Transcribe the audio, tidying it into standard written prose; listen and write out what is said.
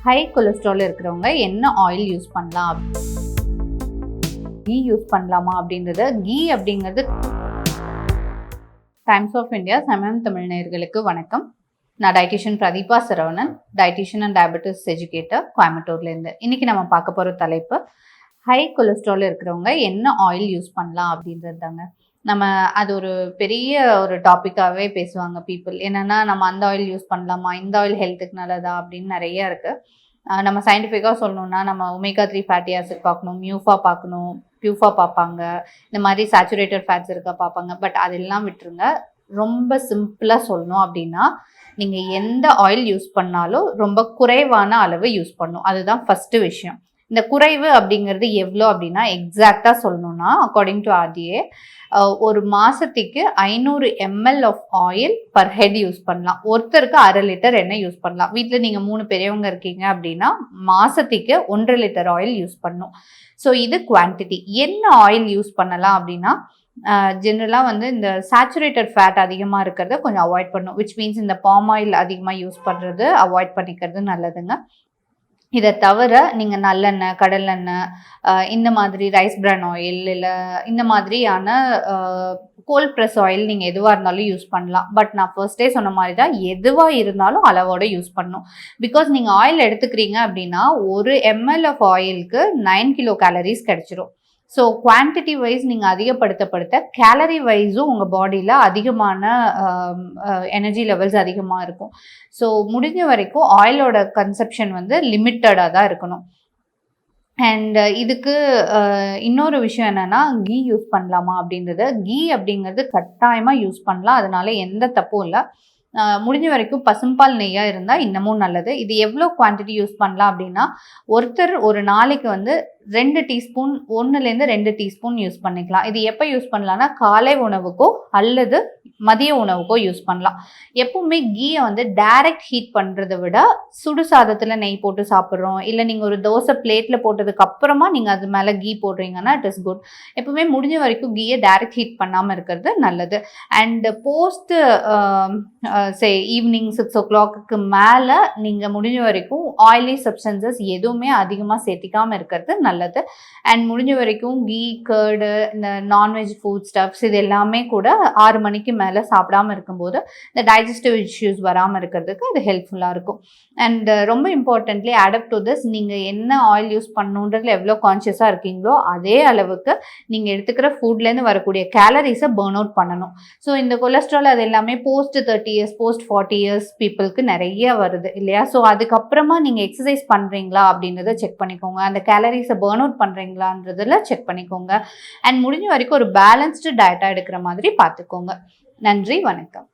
High cholesterol இருக்கிறவங்க என்ன oil use பண்ணலாம், கீ யூஸ் பண்ணலாமா அப்படின்றது. கீ அப்படிங்கிறது டைம்ஸ் ஆஃப் இந்தியா சமயம் தமிழ் நேயர்களுக்கு வணக்கம். நான் dietitian Pradeepa Saravanan, dietitian and diabetes educator, கோயம்புத்தூர்லேருந்து. இன்றைக்கி நம்ம பார்க்க போகிற தலைப்பு ஹை கொலஸ்ட்ரால் இருக்கிறவங்க என்ன ஆயில் யூஸ் பண்ணலாம் அப்படின்றது தாங்க. நம்ம அது ஒரு பெரிய ஒரு டாப்பிக்காகவே பேசுவாங்க பீப்புள். என்னென்னா நம்ம அந்த ஆயில் யூஸ் பண்ணலாமா, இந்த ஆயில் ஹெல்த்துக்கு நல்லதா அப்படின்னு நிறையா இருக்குது. நம்ம சயின்டிஃபிக்காக சொல்லணுன்னா நம்ம ஒமேகா 3 ஃபேட்டி ஆசிட் பார்க்கணும், மியூஃபா பார்க்கணும், பியூஃபா பார்ப்பாங்க, இந்த மாதிரி சேச்சுரேட்டட் ஃபேட்ஸ் இருக்கா பார்ப்பாங்க. பட் அதெல்லாம் விட்டுருங்க. ரொம்ப சிம்பிளாக சொல்லணும் அப்படின்னா நீங்கள் எந்த ஆயில் யூஸ் பண்ணாலும் ரொம்ப குறைவான அளவு யூஸ் பண்ணணும். அதுதான் ஃபஸ்ட்டு விஷயம். இந்த குறைவு அப்படிங்கிறது எவ்வளோ அப்படின்னா, எக்ஸாக்டாக சொல்லணும்னா அக்கார்டிங் டு RDA ஒரு மாதத்துக்கு 500 ml of oil per head use பண்ணலாம். ஒருத்தருக்கு 1/2 லிட்டர் எண்ணெய் யூஸ் பண்ணலாம். வீட்டில் நீங்கள் 3 பெரியவங்க இருக்கீங்க அப்படின்னா மாதத்துக்கு 1.5 லிட்டர் ஆயில் யூஸ் பண்ணணும். ஸோ இது குவான்டிட்டி. என்ன ஆயில் யூஸ் பண்ணலாம் அப்படின்னா, ஜென்ரலாக வந்து இந்த சேச்சுரேட்டட் ஃபேட் அதிகமாக இருக்கிறத கொஞ்சம் அவாய்ட் பண்ணணும். விச் மீன்ஸ் இந்த பாம் ஆயில் அதிகமாக யூஸ் பண்ணுறது அவாய்ட் பண்ணிக்கிறது நல்லதுங்க. இதை தவிர நீங்கள் நல்லெண்ணெய், கடலெண்ணெய், இந்த மாதிரி ரைஸ் பிரான் ஆயில், இல்லை இந்த மாதிரியான கோல்ட் ப்ரெஸ் ஆயில் நீங்கள் எதுவாக இருந்தாலும் யூஸ் பண்ணலாம். பட் நான் ஃபர்ஸ்டே சொன்ன மாதிரி தான், எதுவாக இருந்தாலும் அளவோடு யூஸ் பண்ணணும். பிகாஸ் நீங்கள் ஆயில் எடுத்துக்கிறீங்க அப்படின்னா 1 ml ஆஃப் ஆயிலுக்கு 9 கிலோ கேலரிஸ் கிடைச்சிரும். ஸோ குவான்டிட்டி வைஸ் நீங்கள் அதிகப்படுத்த கேலரி வைஸும் உங்கள் பாடியில் அதிகமான எனர்ஜி லெவல்ஸ் அதிகமாக இருக்கும். ஸோ முடிஞ்ச வரைக்கும் ஆயிலோட கன்சப்ஷன் வந்து லிமிட்டடாக தான் இருக்கணும். அண்ட் இதுக்கு இன்னொரு விஷயம் என்னென்னா, கீ யூஸ் பண்ணலாமா அப்படின்றது. கீ அப்படிங்கிறது கட்டாயமாக யூஸ் பண்ணலாம், அதனால எந்த தப்பும் இல்லை. முடிஞ்ச வரைக்கும் பசும்பால் நெய்யாக இருந்தால் இன்னமும் நல்லது. இது எவ்வளோ குவான்டிட்டி யூஸ் பண்ணலாம் அப்படின்னா, ஒருத்தர் ஒரு நாளைக்கு வந்து 2 டீஸ்பூன், 1லேருந்து 2 டீஸ்பூன் யூஸ் பண்ணிக்கலாம். இது எப்போ யூஸ் பண்ணலான்னா, காலை உணவுக்கோ அல்லது மதிய உணவுக்கோ யூஸ் பண்ணலாம். எப்பவுமே கீயை வந்து டைரக்ட் ஹீட் பண்ணுறதை விட சுடு சாதத்தில் நெய் போட்டு சாப்பிட்றோம், இல்லை நீங்கள் ஒரு தோசை பிளேட்டில் போட்டதுக்கு அப்புறமா நீங்கள் அது மேலே கீ போடுறீங்கன்னா இட் இஸ் குட். எப்பவுமே முடிஞ்ச வரைக்கும் கீயை டைரக்ட் ஹீட் பண்ணாமல் இருக்கிறது நல்லது. அண்ட் போஸ்ட் ஈவினிங் 6 o'clock மேலே நீங்கள் முடிஞ்ச வரைக்கும் ஆயிலி சப்ஸ்டன்சஸ் எதுவுமே அதிகமாக சேர்த்திக்காமல் இருக்கிறது நல்லது. அண்ட் முடிஞ்ச வரைக்கும் கீ, கர்டு, இந்த நான்வெஜ் ஃபுட் ஸ்டப்ஸ் இது எல்லாமே கூட 6 மணிக்கு மேலே சாப்பிடாமல் இருக்கும்போது இந்த டைஜஸ்டிவ் இஷ்யூஸ் வராமல் இருக்கிறதுக்கு அது ஹெல்ப்ஃபுல்லாக இருக்கும். அண்ட் ரொம்ப இம்பார்ட்டன்ட்லி அடாப்ட் டு திஸ், நீங்கள் என்ன ஆயில் யூஸ் பண்ணணுன்றதுல எவ்வளோ கான்ஷியஸாக இருக்கீங்களோ அதே அளவுக்கு நீங்கள் எடுத்துக்கிற ஃபுட்லேருந்து வரக்கூடிய கேலரிஸை பர்ன் அவுட் பண்ணணும். ஸோ இந்த கொலஸ்ட்ரால் அது எல்லாமே போஸ்ட் 30 years, போஸ்ட் 40 years பீப்புளுக்கு நிறைய வருது இல்லையா? ஸோ அதுக்கப்புறமா நீங்கள் எக்ஸசைஸ் பண்ணுறீங்களா அப்படின்றத செக் பண்ணிக்கோங்க. அந்த கேலரிஸை பர்ன் அவுட் பண்ணுறீங்களான்றதில் செக் பண்ணிக்கோங்க. அண்ட் முடிஞ்ச வரைக்கும் ஒரு பேலன்ஸ்டு டயட்டாக எடுக்கிற மாதிரி பார்த்துக்கோங்க. நன்றி, வணக்கம்.